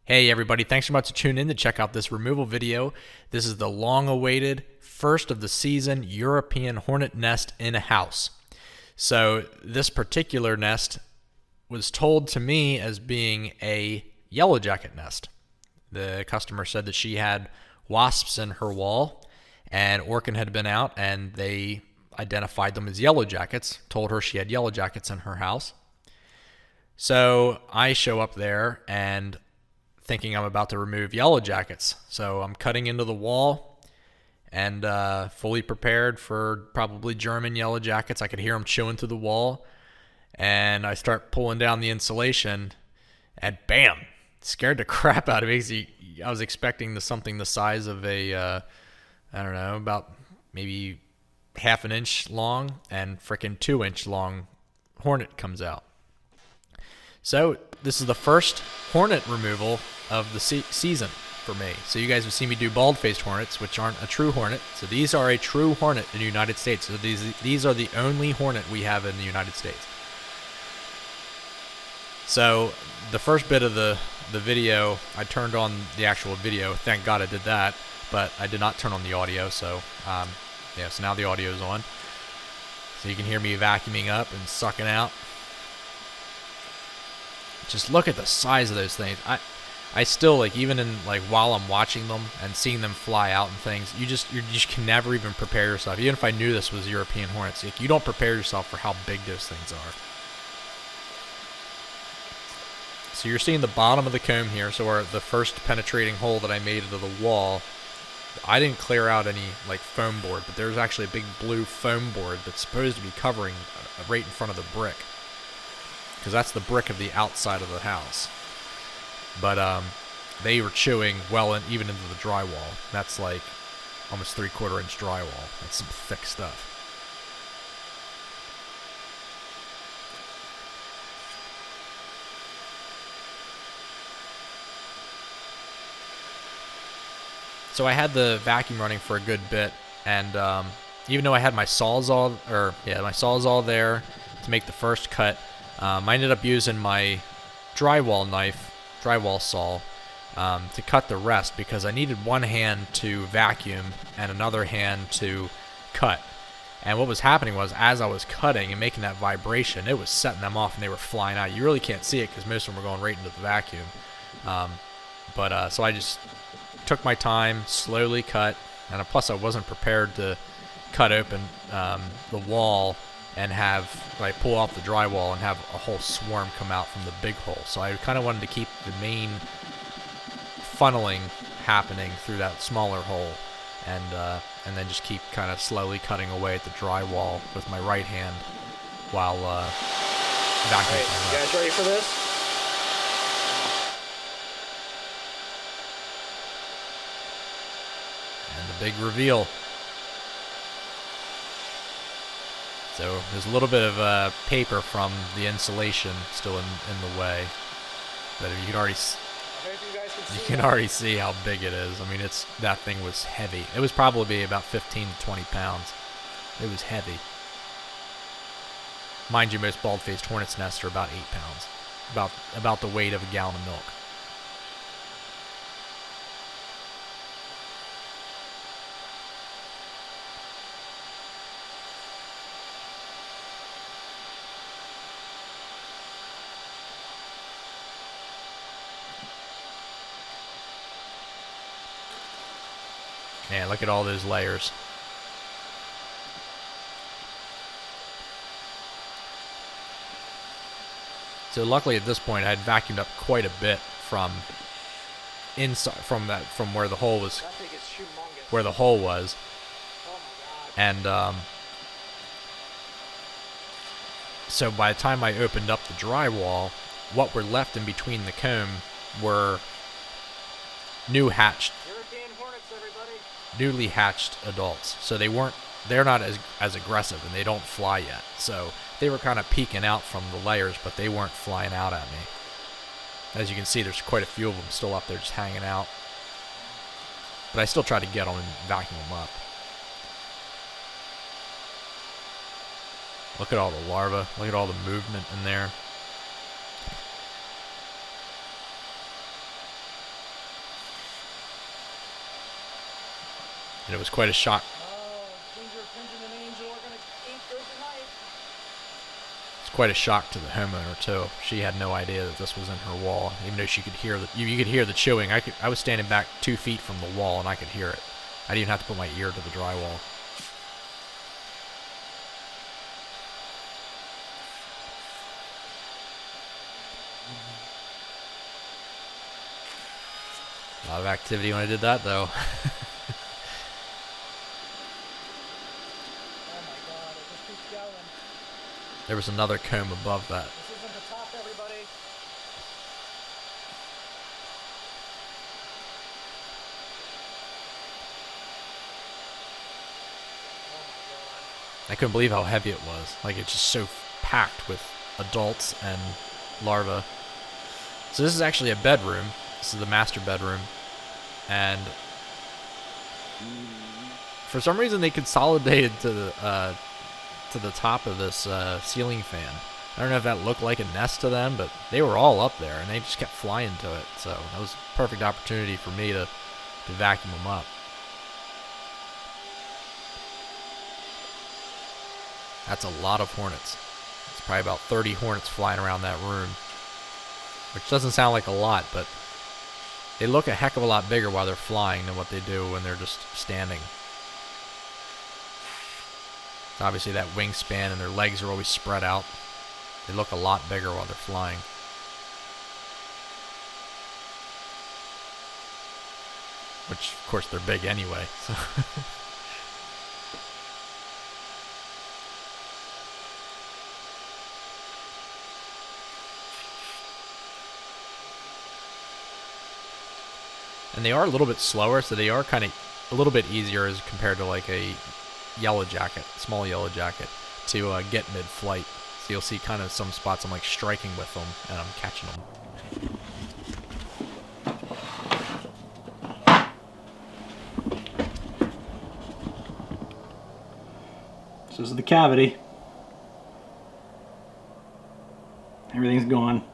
Hey everybody, thanks so much for tuning in to check out this removal video. This is the long-awaited first of the season European hornet nest in a house. So this particular nest was told to me as being a yellow jacket nest. The customer said that she had wasps in her wall and Orkin had been out and they identified them as yellow jackets, told her she had yellow jackets in her house. So I show up there and thinking I'm about to remove yellow jackets. So I'm cutting into the wall and fully prepared for probably German yellow jackets. I could hear them chewing through the wall. And I start pulling down the insulation and bam, scared the crap out of me. I was expecting something the size of a, I don't know, about maybe half an inch long and frickin' 2-inch long hornet comes out. So this is the first hornet removal of the season for me. So you guys have seen me do bald-faced hornets, which aren't a true hornet. So these are a true hornet in the United States. So these are the only hornet we have in the United States. So the first bit of the video, I turned on the actual video. Thank God I did that, but I did not turn on the audio. So yeah, so now the audio is on. So you can hear me vacuuming up and sucking out. Just look at the size of those things. I still, like, even in, like, while I'm watching them and seeing them fly out and things, you just can never even prepare yourself. Even if I knew this was European hornets, like, you don't prepare yourself for how big those things are. So you're seeing the bottom of the comb here. So the first penetrating hole that I made into the wall, I didn't clear out any, like, foam board, but there's actually a big blue foam board that's supposed to be covering right in front of the brick, because that's the brick of the outside of the house. But they were chewing well even into the drywall. That's like almost 3/4 inch drywall. That's some thick stuff. So I had the vacuum running for a good bit, and even though I had my sawzall there to make the first cut, I ended up using my drywall saw to cut the rest, because I needed one hand to vacuum and another hand to cut. And what was happening was, as I was cutting and making that vibration, it was setting them off and they were flying out. You really can't see it because most of them were going right into the vacuum. So I just took my time, slowly cut, and plus I wasn't prepared to cut open the wall and pull off the drywall and have a whole swarm come out from the big hole. So I kind of wanted to keep the main funneling happening through that smaller hole, and then just keep kind of slowly cutting away at the drywall with my right hand while vacuuming. Alright, you guys ready for this? And the big reveal. So there's a little bit of paper from the insulation still in the way, but you can already see how big it is. I mean, that thing was heavy. It was probably about 15 to 20 pounds. It was heavy. Mind you, most bald-faced hornets' nests are about 8 pounds, about the weight of a gallon of milk. Man, look at all those layers. So luckily at this point I had vacuumed up quite a bit from inside, from where the hole was, Oh my God. and so by the time I opened up the drywall, what were left in between the comb were newly hatched adults. So they're not as aggressive, and they don't fly yet. So they were kind of peeking out from the layers, but they weren't flying out at me. As you can see, there's quite a few of them still up there just hanging out. But I still try to get them and vacuum them up. Look at all the larvae. Look at all the movement in there. And it was quite a shock. It's quite a shock to the homeowner too. She had no idea that this was in her wall, even though she could hear the you could hear the chewing. I was standing back 2 feet from the wall and I could hear it. I didn't even have to put my ear to the drywall. A lot of activity when I did that, though. Oh my god, it just keeps going. There was another comb above that. This isn't the top, everybody. Oh my god. I couldn't believe how heavy it was. Like, it's just so packed with adults and larvae. So this is actually a bedroom. This is the master bedroom. And for some reason they consolidated to the top of this ceiling fan. I don't know if that looked like a nest to them, but they were all up there and they just kept flying to it. So that was a perfect opportunity for me to vacuum them up. That's a lot of hornets. It's probably about 30 hornets flying around that room, which doesn't sound like a lot, but they look a heck of a lot bigger while they're flying than what they do when they're just standing. It's obviously that wingspan and their legs are always spread out. They look a lot bigger while they're flying. Which, of course, they're big anyway. So and they are a little bit slower, so they are kind of a little bit easier as compared to like a yellow jacket, small yellow jacket, to get mid-flight. So you'll see kind of some spots I'm like striking with them and I'm catching them. So this is the cavity. Everything's gone.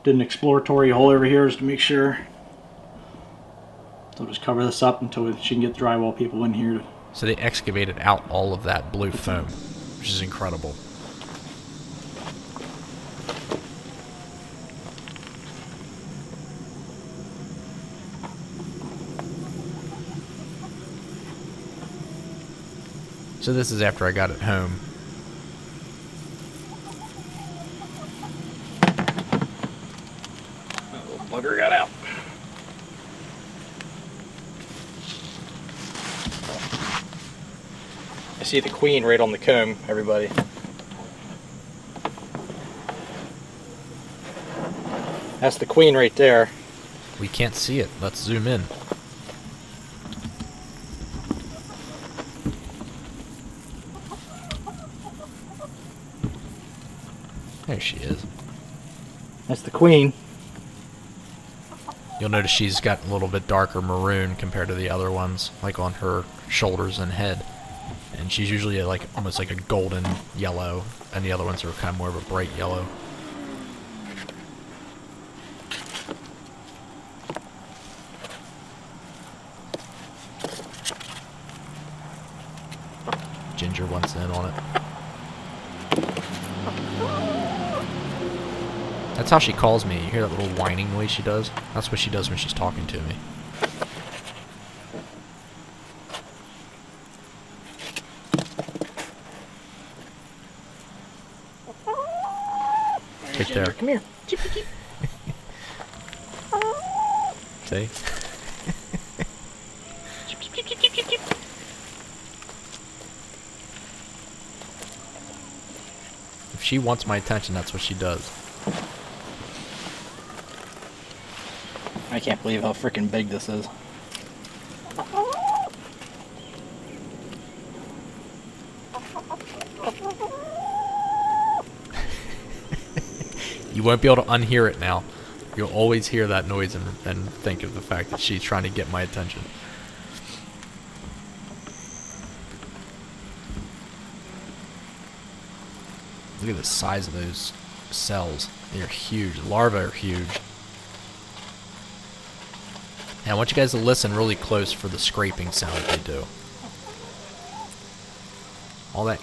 Did an exploratory hole over here just to make sure. So we'll just cover this up until she can get the drywall people in here. So they excavated out all of that blue foam, which is incredible. So this is after I got it home. That little bugger got out. I see the queen right on the comb, everybody. That's the queen right there. We can't see it. Let's zoom in. There she is. That's the queen. You'll notice she's got a little bit darker maroon compared to the other ones, like on her shoulders and head. And she's usually like almost like a golden yellow, and the other ones are kind of more of a bright yellow. Ginger wants in on it. That's how she calls me. You hear that little whining noise she does? That's what she does when she's talking to me. Right there. Come here. See? If she wants my attention, that's what she does. I can't believe how freaking big this is. You won't be able to unhear it now. You'll always hear that noise and think of the fact that she's trying to get my attention. Look at the size of those cells. They're huge. Larvae are huge. And I want you guys to listen really close for the scraping sound that they do. All that,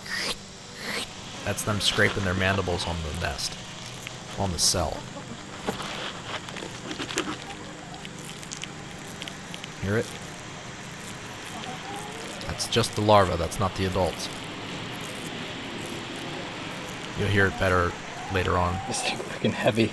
that's them scraping their mandibles on the nest, on the cell. Hear it? That's just the larva, that's not the adults. You'll hear it better later on. This thing's freaking heavy.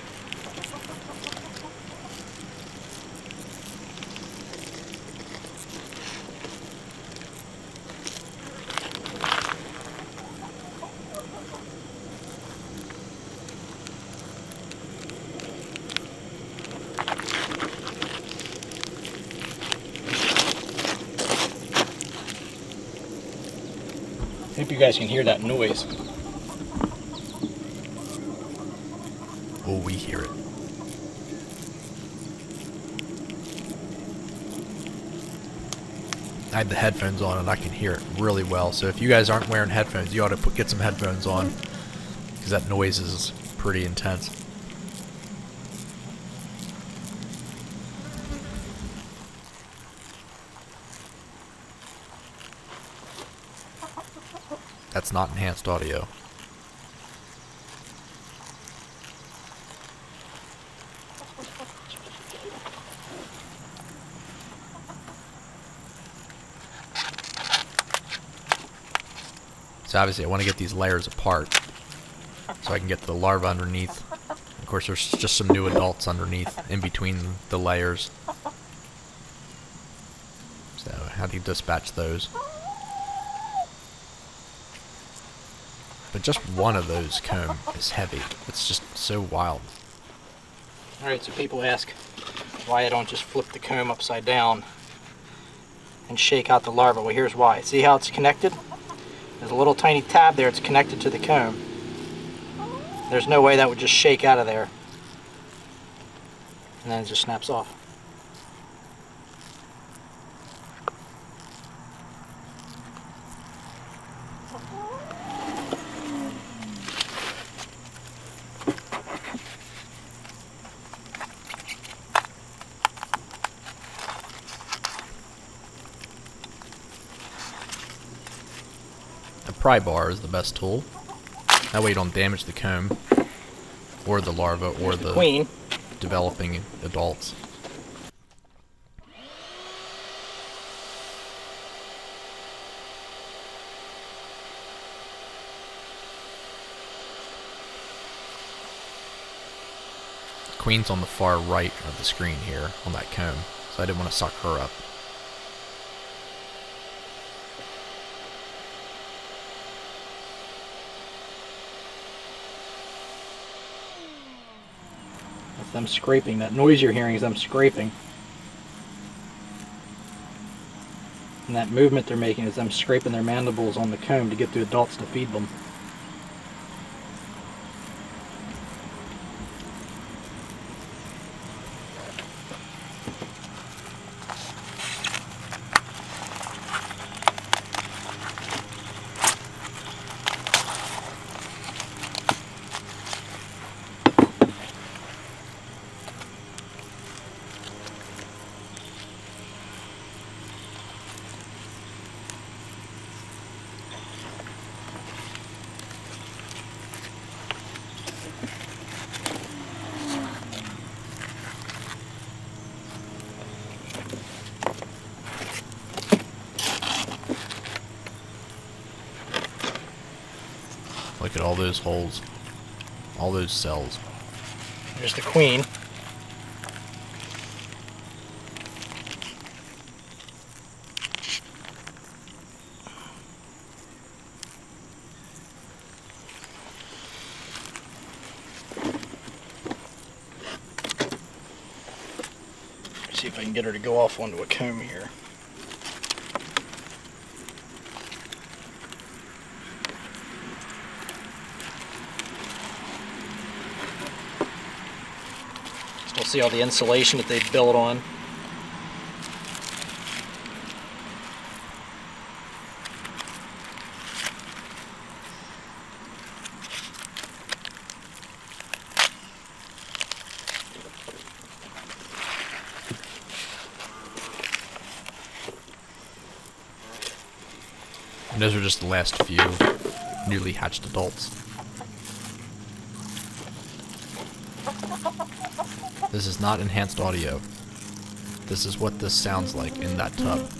I hope you guys can hear that noise. Oh, we hear it. I have the headphones on and I can hear it really well. So if you guys aren't wearing headphones, you ought to get some headphones on, because that noise is pretty intense. That's not enhanced audio. So obviously I want to get these layers apart so I can get the larva underneath. Of course there's just some new adults underneath in between the layers. So how do you dispatch those? But just one of those comb is heavy. It's just so wild. Alright, so people ask why I don't just flip the comb upside down and shake out the larva. Well, here's why. See how it's connected? There's a little tiny tab there, it's connected to the comb. There's no way that would just shake out of there. And then it just snaps off. A pry bar is the best tool. That way you don't damage the comb, or the larva, or the queen developing adults. Queen's on the far right of the screen here, on that comb, so I didn't want to suck her up. That's them scraping. That noise you're hearing is them scraping. And that movement they're making is them scraping their mandibles on the comb to get the adults to feed them. Look at all those holes, all those cells. There's the queen. See if I can get her to go off onto a comb here. Still see all the insulation that they built on. And those are just the last few newly hatched adults. This is not enhanced audio. This is what this sounds like in that tub.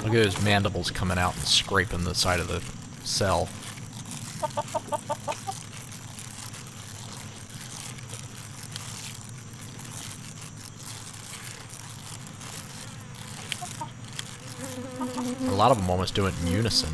Look at those mandibles coming out and scraping the side of the cell. A lot of them almost do it in unison.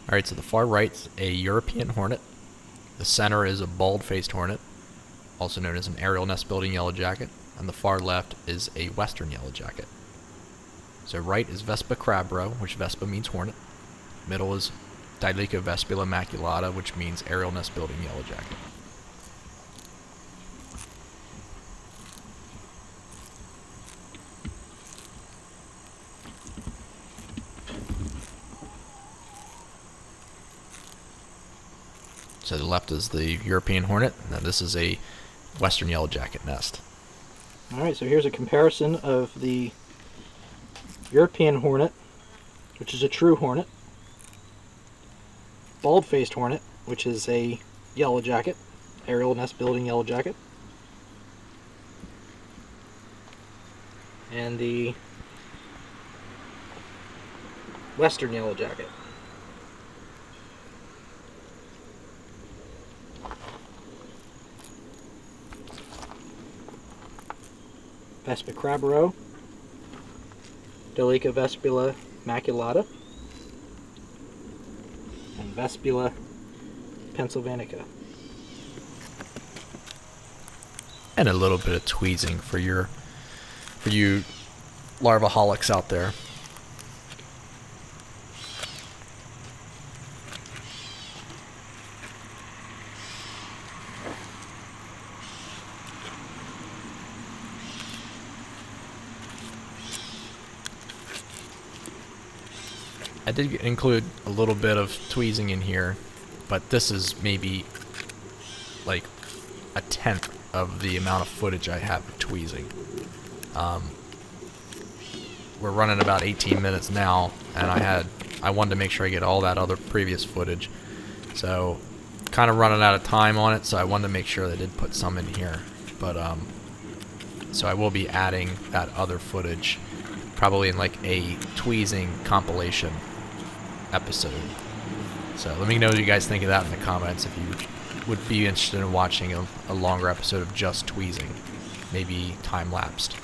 Alright, so the far right's a European hornet. The center is a bald-faced hornet, also known as an aerial nest-building yellowjacket, and the far left is a western yellowjacket. So right is Vespa crabro, which Vespa means hornet. Middle is Vespula maculata, which means aerial nest-building yellowjacket. So the left is the European hornet. Now this is a western yellowjacket nest. Alright, so here's a comparison of the European hornet, which is a true hornet, bald-faced hornet, which is a yellowjacket, aerial nest-building yellowjacket, and the western yellowjacket. Vespa crabro, Vespula maculata, and Vespula pennsylvanica. And a little bit of tweezing for you larvaholics out there. I did include a little bit of tweezing in here, but this is maybe like a tenth of the amount of footage I have of tweezing. We're running about 18 minutes now, and I wanted to make sure I get all that other previous footage. So kind of running out of time on it, so I wanted to make sure that I did put some in here. But so I will be adding that other footage probably in like a tweezing compilation episode. So let me know what you guys think of that in the comments, if you would be interested in watching a longer episode of just tweezing, maybe time-lapsed.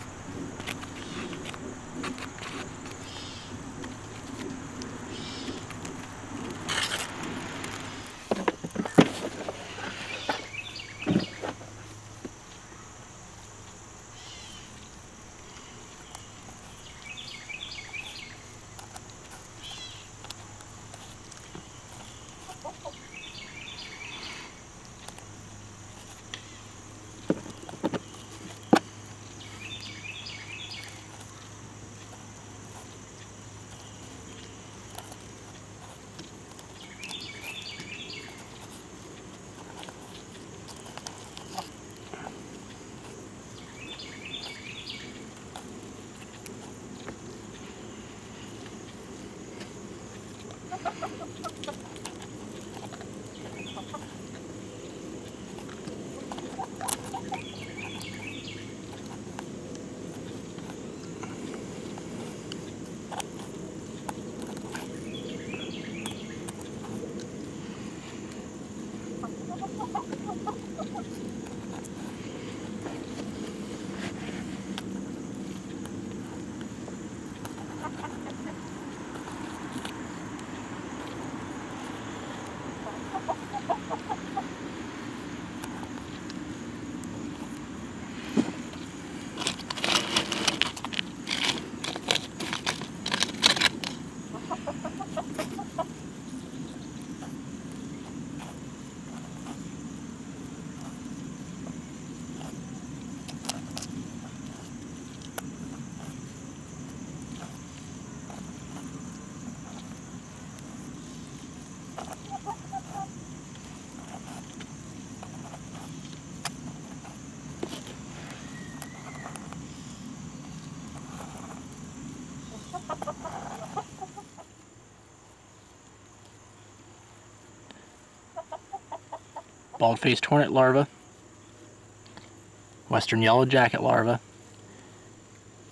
Bald-faced hornet larva, western yellow jacket larva,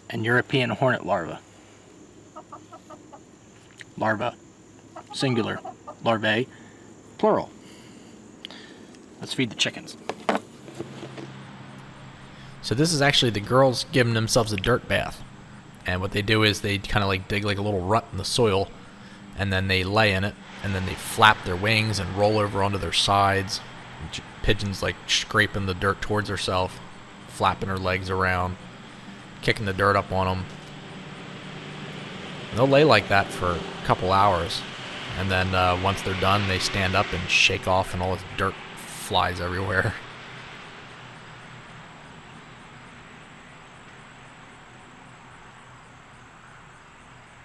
and European hornet larva. Larva, singular. Larvae, plural. Let's feed the chickens. So this is actually the girls giving themselves a dirt bath. And what they do is they kind of like dig like a little rut in the soil, and then they lay in it, and then they flap their wings and roll over onto their sides. Pigeon's like scraping the dirt towards herself, flapping her legs around, kicking the dirt up on them. And they'll lay like that for a couple hours, and then once they're done, they stand up and shake off, and all this dirt flies everywhere.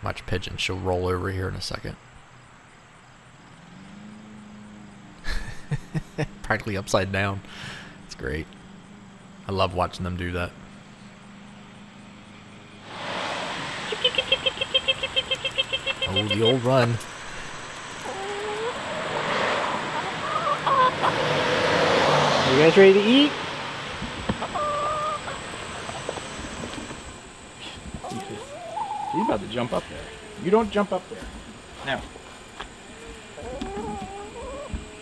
Watch Pigeon, she'll roll over here in a second. Practically upside down. It's great. I love watching them do that. Oh, the old run. Are you guys ready to eat? She's about to jump up there. You don't jump up there. Now.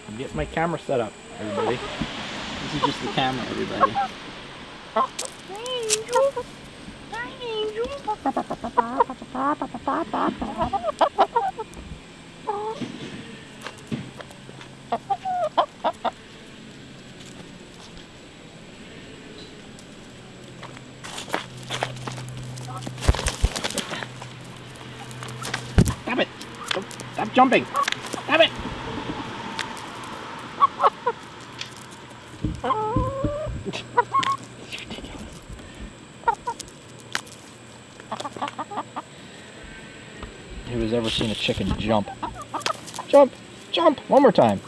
I'm getting my camera set up, everybody. This is just the camera, everybody. Stop it! Stop jumping! Stop it! Who has ever seen a chicken jump? Jump! Jump! One more time.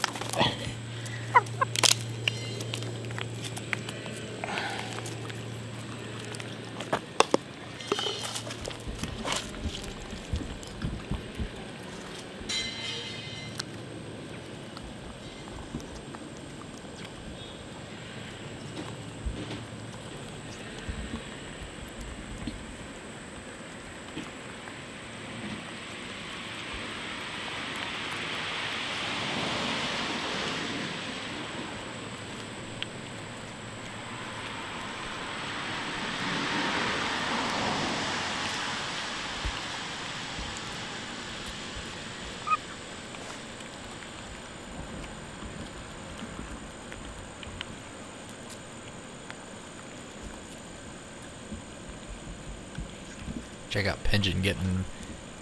Check out Pigeon getting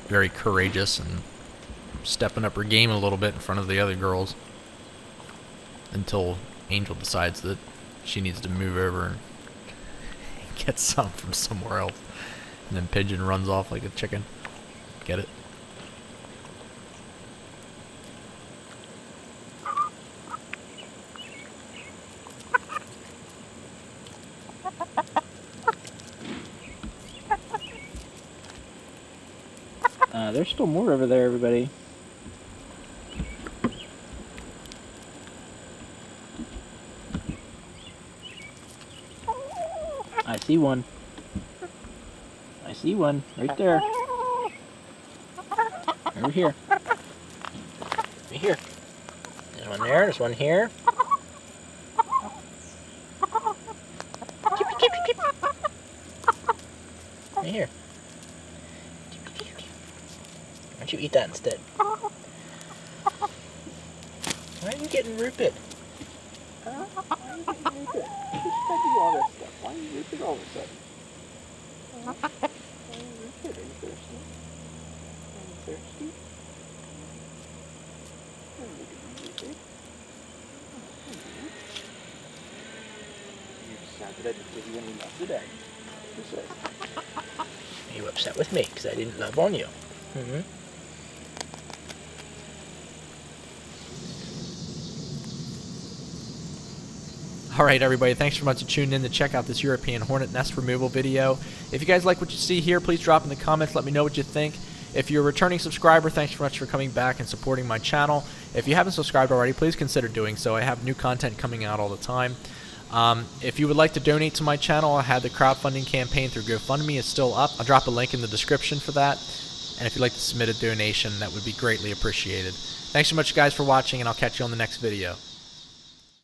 very courageous and stepping up her game a little bit in front of the other girls until Angel decides that she needs to move over and get some from somewhere else. And then Pigeon runs off like a chicken. Get it? There's still more over there, everybody. I see one. I see one right there. Over here. Right here. There's one there. There's one here. Right here. Why don't you eat that instead? Why are you getting rupid? Why are you getting rupid? I just fed you all this stuff. Why are you rupid all of a sudden? Why are you rupid? Are you thirsty? Are you thirsty? Oh, look at you, rupid. You're sad that I didn't give you any love today. What's this? Are you upset with me because I didn't love on you? Mm-hmm. Alright everybody, thanks so much for tuning in to check out this European hornet nest removal video. If you guys like what you see here, please drop in the comments, let me know what you think. If you're a returning subscriber, thanks so much for coming back and supporting my channel. If you haven't subscribed already, please consider doing so. I have new content coming out all the time. If you would like to donate to my channel, I had the crowdfunding campaign through GoFundMe. It's still up. I'll drop a link in the description for that. And if you'd like to submit a donation, that would be greatly appreciated. Thanks so much guys for watching, and I'll catch you on the next video.